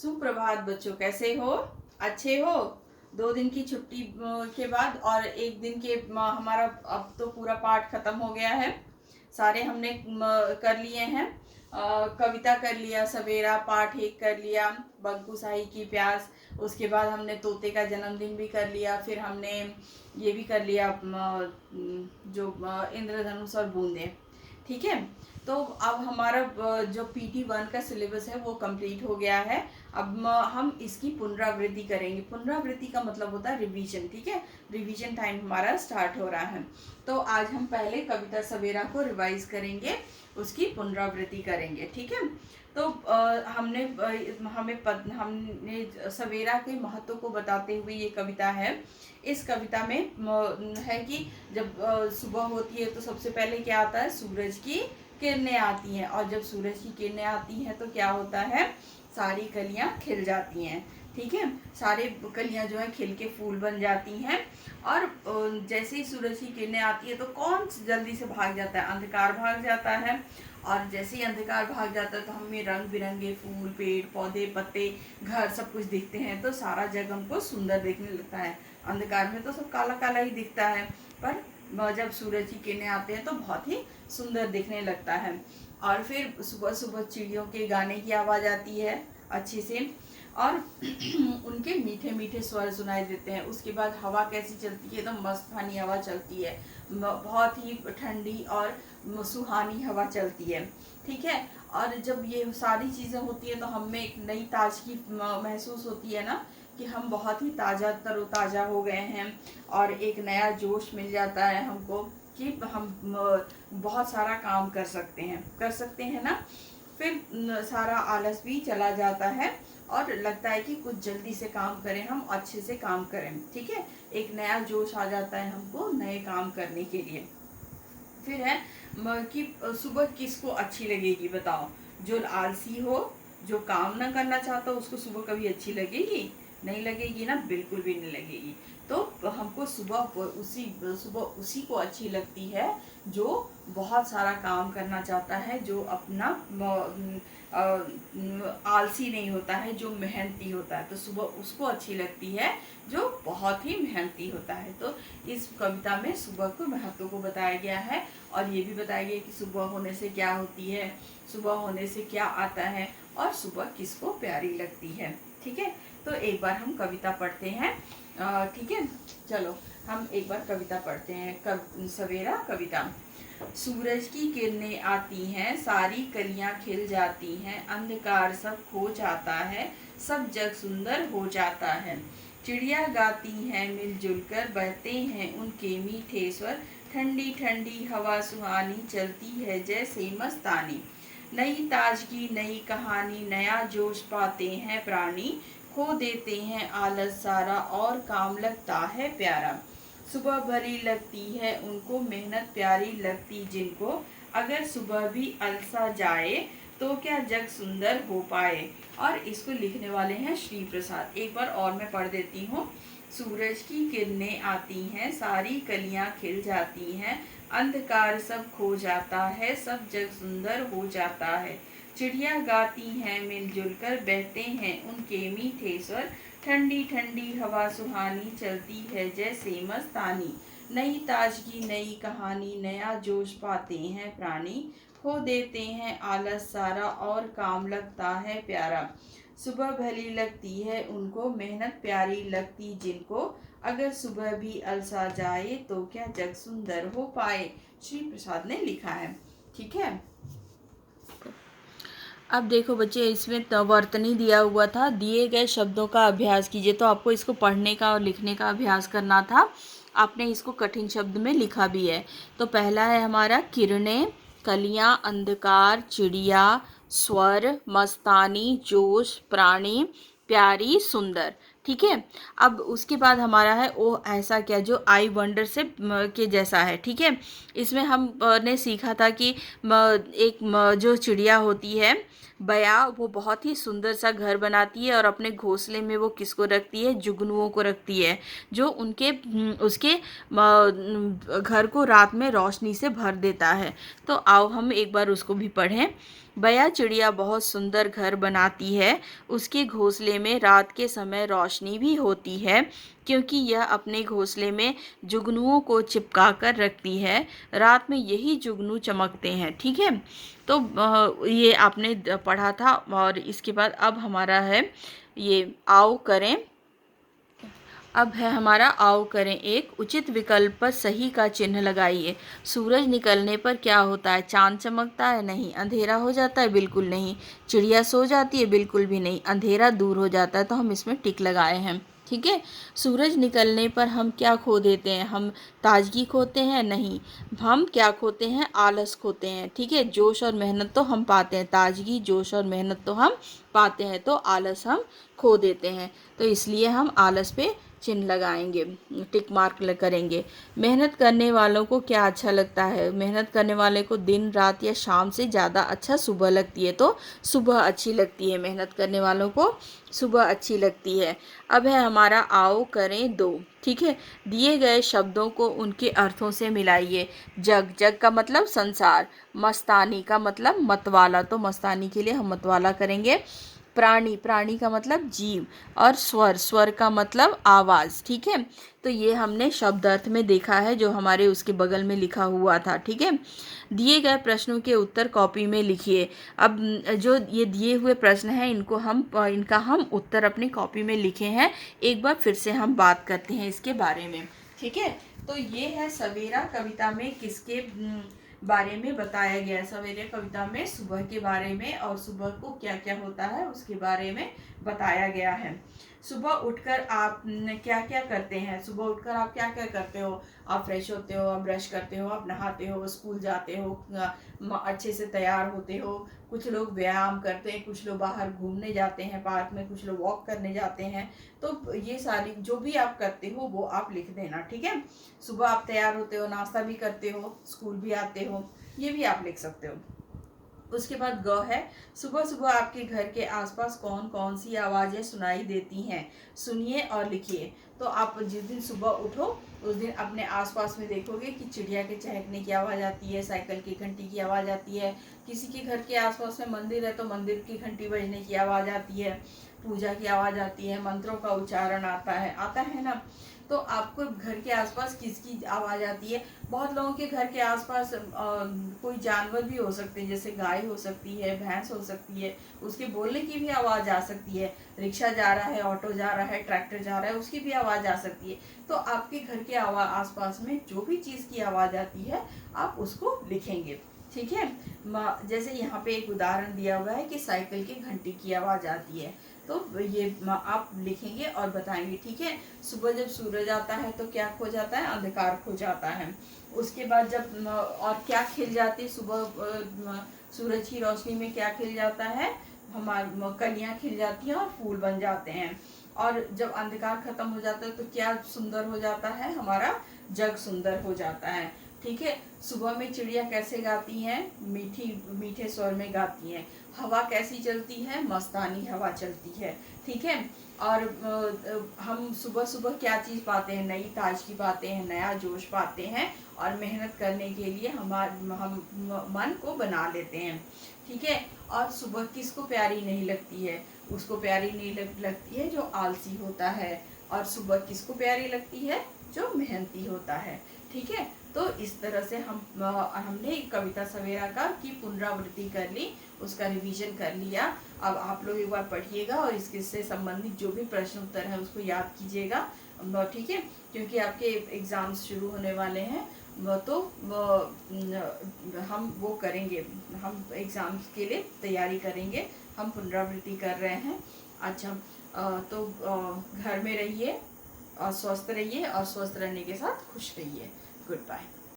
सुप्रभात बच्चों, कैसे हो? अच्छे हो? 2 दिन की छुट्टी के बाद और एक दिन के हमारा अब तो पूरा पाठ खत्म हो गया है। सारे हमने कर लिए हैं। कविता कर लिया, सवेरा पाठ 1 कर लिया, बंकु शाही की प्यास। उसके बाद हमने तोते का जन्मदिन भी कर लिया। फिर हमने ये भी कर लिया जो इंद्रधनुष और बूंदे। ठीक है, तो अब हमारा जो PT1 का सिलेबस है वो कंप्लीट हो गया है। अब हम इसकी पुनरावृत्ति करेंगे। पुनरावृत्ति का मतलब होता है रिवीजन। ठीक है, रिवीजन टाइम हमारा स्टार्ट हो रहा है। तो आज हम पहले कविता सवेरा को रिवाइज करेंगे, उसकी पुनरावृत्ति करेंगे। ठीक है, तो हमने सवेरा के महत्व को बताते हुए ये कविता है। इस कविता में है कि जब सुबह होती है तो सबसे पहले क्या आता है, सूरज की किरणें आती हैं। और जब सूरज की किरणें आती हैं तो क्या होता है, सारी कलियां खिल जाती हैं। ठीक है, सारे कलियां जो है खिल के फूल बन जाती हैं। और जैसे ही सूरज की किरणें आती है तो कौन जल्दी से भाग जाता है, अंधकार भाग जाता है। और जैसे ही अंधकार भाग जाता है तो हमें रंग बिरंगे फूल, पेड़ पौधे, पत्ते, घर सब कुछ दिखते हैं। तो सारा जग हमको सुंदर दिखने लगता है। अंधकार में तो सब काला काला ही दिखता है, पर जब सूरज की किरणें आते हैं तो बहुत ही सुंदर दिखने लगता है। और फिर सुबह सुबह चिड़ियों के गाने की आवाज़ आती है अच्छे से, और उनके मीठे मीठे स्वर सुनाई देते हैं। उसके बाद हवा कैसी चलती है, तो मस्तानी हवा चलती है, बहुत ही ठंडी और सुहानी हवा चलती है। ठीक है, और जब ये सारी चीज़ें होती है तो हमें एक नई ताजगी महसूस होती है ना, कि हम बहुत ही ताज़ा तरोताज़ा हो गए हैं और एक नया जोश मिल जाता है हमको कि हम बहुत सारा काम कर सकते हैं ना। फिर सारा आलस भी चला जाता है और लगता है कि कुछ जल्दी से काम करें, हम अच्छे से काम करें। ठीक है, एक नया जोश आ जाता है हमको नए काम करने के लिए। फिर है कि सुबह किसको अच्छी लगेगी बताओ? जो आलसी हो, जो काम ना करना चाहता हो, उसको सुबह कभी अच्छी लगेगी? नहीं लगेगी ना, बिल्कुल भी नहीं लगेगी। तो हमको सुबह उसी को अच्छी लगती है जो बहुत सारा काम करना चाहता है, जो अपना आलसी नहीं होता है, जो मेहनती होता है। तो सुबह उसको अच्छी लगती है जो बहुत ही मेहनती होता है। तो इस कविता में सुबह को महत्व को बताया गया है, और ये भी बताया गया कि सुबह होने से क्या होती है, सुबह होने से क्या आता है, और सुबह किसको प्यारी लगती है। ठीक है, तो एक बार हम कविता पढ़ते हैं। ठीक है, चलो हम एक बार कविता पढ़ते हैं। सवेरा कविता। सूरज की किरणें आती हैं, सारी कलियां खिल जाती हैं, अंधकार सब खो जाता है, सब जग सुंदर हो जाता है। चिड़िया गाती हैं मिलजुल कर, बहते हैं उनके मीठे स्वर, ठंडी ठंडी हवा सुहानी चलती है जैसे मस्तानी। नई ताजगी नई कहानी, नया जोश पाते हैं प्राणी, खो देते हैं आलस सारा और काम लगता है प्यारा। सुबह भरी लगती है उनको, मेहनत प्यारी लगती जिनको, अगर सुबह भी अलसा जाए तो क्या जग सुंदर हो पाए। और इसको लिखने वाले हैं श्री प्रसाद। एक बार और मैं पढ़ देती हूँ। सूरज की किरणें आती हैं, सारी कलियां खिल जाती हैं, अंधकार सब खो जाता है, सब जग सुंदर हो जाता है। चिड़िया गाती हैं मिलजुल कर, बहते हैं उनके मीठे स्वर, ठंडी ठंडी हवा सुहानी चलती है जैसे मस्तानी। नई ताजगी नई कहानी, नया जोश पाते हैं प्राणी, खो देते हैं आलस सारा और काम लगता है प्यारा। सुबह भली लगती है उनको, मेहनत प्यारी लगती जिनको, अगर सुबह भी अलसा जाए तो क्या जग सुंदर हो पाए। श्री प्रसाद ने लिखा है। ठीक है, अब देखो बच्चे, इसमें वर्तनी दिया हुआ था, दिए गए शब्दों का अभ्यास कीजिए। तो आपको इसको पढ़ने का और लिखने का अभ्यास करना था। आपने इसको कठिन शब्द में लिखा भी है। तो पहला है हमारा किरणें, कलियां, अंधकार, चिड़िया, स्वर, मस्तानी, जोश, प्राणी, प्यारी, सुंदर। ठीक है, अब उसके बाद हमारा है ओ ऐसा क्या, जो आई वंडर से के जैसा है। ठीक है, इसमें हम ने सीखा था कि एक जो चिड़िया होती है बया वो बहुत ही सुंदर सा घर बनाती है और अपने घोंसले में वो किसको रखती है, जुगनुओं को रखती है, जो उनके उसके घर को रात में रोशनी से भर देता है। तो आओ हम एक बार उसको भी पढ़ें। बया चिड़िया बहुत सुंदर घर बनाती है, उसके घोंसले में रात के समय रोशनी भी होती है, क्योंकि यह अपने घोंसले में जुगनुओं को चिपका कर रखती है। रात में यही जुगनू चमकते हैं। ठीक है, तो ये आपने पढ़ा था। और इसके बाद अब हमारा है ये आओ करें। अब है हमारा आओ करें एक उचित विकल्प पर सही का चिन्ह लगाइए। सूरज निकलने पर क्या होता है, चांद चमकता है, नहीं। अंधेरा हो जाता है, बिल्कुल नहीं। चिड़िया सो जाती है, बिल्कुल भी नहीं। अंधेरा दूर हो जाता है, तो हम इसमें टिक लगाए हैं। ठीक है, सूरज निकलने पर हम क्या खो देते हैं, हम ताजगी खोते हैं, नहीं। हम क्या खोते हैं, आलस खोते हैं। ठीक है, जोश और मेहनत तो हम पाते हैं, ताजगी जोश और मेहनत तो हम पाते हैं, तो आलस हम खो देते हैं। तो इसलिए हम आलस पे चिन्ह लगाएंगे, टिक मार्क करेंगे। मेहनत करने वालों को क्या अच्छा लगता है, मेहनत करने वाले को दिन रात या शाम से ज़्यादा अच्छा सुबह लगती है, तो सुबह अच्छी लगती है, मेहनत करने वालों को सुबह अच्छी लगती है। अब है हमारा आओ करें दो। ठीक है, दिए गए शब्दों को उनके अर्थों से मिलाइए। जग, जग का मतलब संसार। मस्तानी का मतलब मतवाला, तो मस्तानी के लिए हम मतवाला करेंगे। प्राणी, प्राणी का मतलब जीव। और स्वर, स्वर का मतलब आवाज़। ठीक है, तो ये हमने शब्द अर्थ में देखा है, जो हमारे उसके बगल में लिखा हुआ था। ठीक है, दिए गए प्रश्नों के उत्तर कॉपी में लिखिए। अब जो ये दिए हुए प्रश्न हैं, इनका हम उत्तर अपनी कॉपी में लिखे हैं। एक बार फिर से हम बात करते हैं इसके बारे में। ठीक है, तो ये है सवेरा कविता में किसके बारे में बताया गया है। सवेरे कविता में सुबह के बारे में और सुबह को क्या क्या होता है उसके बारे में बताया गया है। सुबह उठकर आप क्या क्या करते हैं, सुबह उठकर आप क्या क्या करते हो। आप फ्रेश होते हो, आप ब्रश करते हो, आप नहाते हो, स्कूल जाते हो, अच्छे से तैयार होते हो। कुछ लोग व्यायाम करते हैं, कुछ लोग बाहर घूमने जाते हैं पार्क में, कुछ लोग वॉक करने जाते हैं। तो ये सारी जो भी आप करते हो वो आप लिख देना। ठीक है, सुबह आप तैयार होते हो, नाश्ता भी करते हो, स्कूल भी आते हो, ये भी आप लिख सकते हो। उसके बाद ग है, सुबह सुबह आपके घर के आसपास कौन कौन सी आवाज़ें सुनाई देती हैं, सुनिए और लिखिए। तो आप जिस दिन सुबह उठो उस दिन अपने आसपास में देखोगे कि चिड़िया के चहकने की आवाज़ आती है, साइकिल की घंटी की आवाज़ आती है, किसी के घर के आसपास में मंदिर है तो मंदिर की घंटी बजने की आवाज़ आती है, पूजा की आवाज़ आती है, मंत्रों का उच्चारण आता है ना। तो आपको घर के आसपास किसकी आवाज़ आती है। बहुत लोगों के घर के आसपास कोई जानवर भी हो सकते हैं, जैसे गाय हो सकती है, भैंस हो सकती है, उसके बोलने की भी आवाज़ आ सकती है। रिक्शा जा रहा है, ऑटो जा रहा है, ट्रैक्टर जा रहा है, उसकी भी आवाज़ आ सकती है। तो आपके घर के आसपास में जो भी चीज़ की आवाज़ आती है आप उसको लिखेंगे। ठीक है, जैसे यहाँ पे एक उदाहरण दिया हुआ है कि साइकिल की घंटी की आवाज़ आती है, तो ये आप लिखेंगे और बताएंगे। ठीक है, सुबह जब सूरज आता है तो क्या खो जाता है, अंधकार खो जाता है। उसके बाद जब और क्या खिल जाती है, सुबह सूरज की रोशनी में क्या खिल जाता है, हमारी कलियां खिल जाती हैं और फूल बन जाते हैं। और जब अंधकार खत्म हो जाता है तो क्या सुंदर हो जाता है, हमारा जग सुंदर हो जाता है। ठीक है, सुबह में चिड़िया कैसे गाती हैं, मीठी मीठे स्वर में गाती हैं। हवा कैसी चलती है, मस्तानी हवा चलती है। ठीक है, और हम सुबह सुबह क्या चीज़ पाते हैं, नई ताजगी पाते हैं, नया जोश पाते हैं, और मेहनत करने के लिए हम मन को बना लेते हैं। ठीक है, और सुबह किसको प्यारी नहीं लगती है, उसको प्यारी नहीं लगती है जो आलसी होता है। और सुबह किसको प्यारी लगती है, जो मेहनती होता है। ठीक है, तो इस तरह से हमने कविता सवेरा का की पुनरावृत्ति कर ली, उसका रिवीजन कर लिया। अब आप लोग एक बार पढ़िएगा और इसके से संबंधित जो भी प्रश्न उत्तर है उसको याद कीजिएगा। ठीक है, क्योंकि आपके एग्ज़ाम्स शुरू होने वाले हैं, तो हम वो करेंगे, हम एग्ज़ाम्स के लिए तैयारी करेंगे, हम पुनरावृत्ति कर रहे हैं। अच्छा, तो घर में रहिए और स्वस्थ रहिए, और स्वस्थ रहने के साथ खुश रहिए। Good bye.